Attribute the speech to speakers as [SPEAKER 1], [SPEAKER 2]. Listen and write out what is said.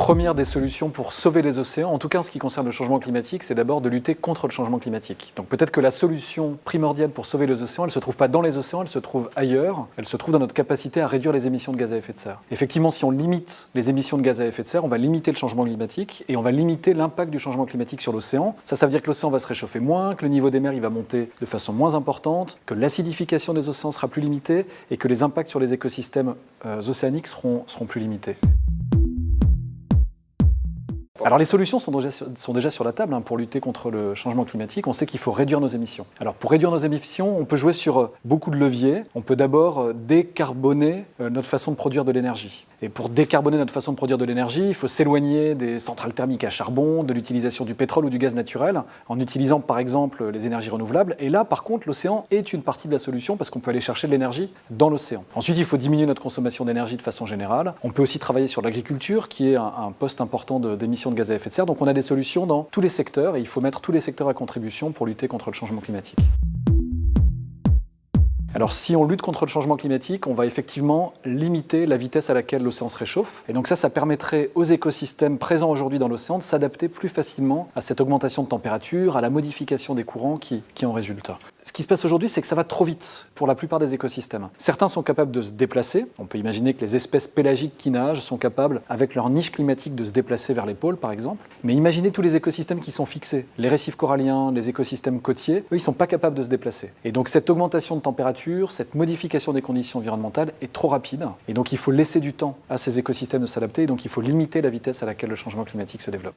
[SPEAKER 1] première des solutions pour sauver les océans, en tout cas en ce qui concerne le changement climatique, c'est d'abord de lutter contre le changement climatique. Donc peut-être que la solution primordiale pour sauver les océans, elle ne se trouve pas dans les océans, elle se trouve ailleurs, elle se trouve dans notre capacité à réduire les émissions de gaz à effet de serre. Effectivement, si on limite les émissions de gaz à effet de serre, on va limiter le changement climatique et on va limiter l'impact du changement climatique sur l'océan. Ça veut dire que l'océan va se réchauffer moins, que le niveau des mers il va monter de façon moins importante, que l'acidification des océans sera plus limitée et que les impacts sur les écosystèmes océaniques seront plus limités. Alors les solutions sont déjà sur la table pour lutter contre le changement climatique. On sait qu'il faut réduire nos émissions. Alors pour réduire nos émissions, on peut jouer sur beaucoup de leviers. On peut d'abord décarboner notre façon de produire de l'énergie. Et pour décarboner notre façon de produire de l'énergie, il faut s'éloigner des centrales thermiques à charbon, de l'utilisation du pétrole ou du gaz naturel, en utilisant par exemple les énergies renouvelables. Et là, par contre, l'océan est une partie de la solution parce qu'on peut aller chercher de l'énergie dans l'océan. Ensuite, il faut diminuer notre consommation d'énergie de façon générale. On peut aussi travailler sur l'agriculture, qui est un poste important d'émissions de gaz à effet de serre. Donc on a des solutions dans tous les secteurs et il faut mettre tous les secteurs à contribution pour lutter contre le changement climatique. Alors si on lutte contre le changement climatique, on va effectivement limiter la vitesse à laquelle l'océan se réchauffe. Et donc ça permettrait aux écosystèmes présents aujourd'hui dans l'océan de s'adapter plus facilement à cette augmentation de température, à la modification des courants qui en résulte. Ce qui se passe aujourd'hui, c'est que ça va trop vite pour la plupart des écosystèmes. Certains sont capables de se déplacer. On peut imaginer que les espèces pélagiques qui nagent sont capables, avec leur niche climatique, de se déplacer vers les pôles, par exemple. Mais imaginez tous les écosystèmes qui sont fixés. Les récifs coralliens, les écosystèmes côtiers, eux, ils ne sont pas capables de se déplacer. Et donc cette augmentation de température, cette modification des conditions environnementales est trop rapide. Et donc il faut laisser du temps à ces écosystèmes de s'adapter. Et donc il faut limiter la vitesse à laquelle le changement climatique se développe.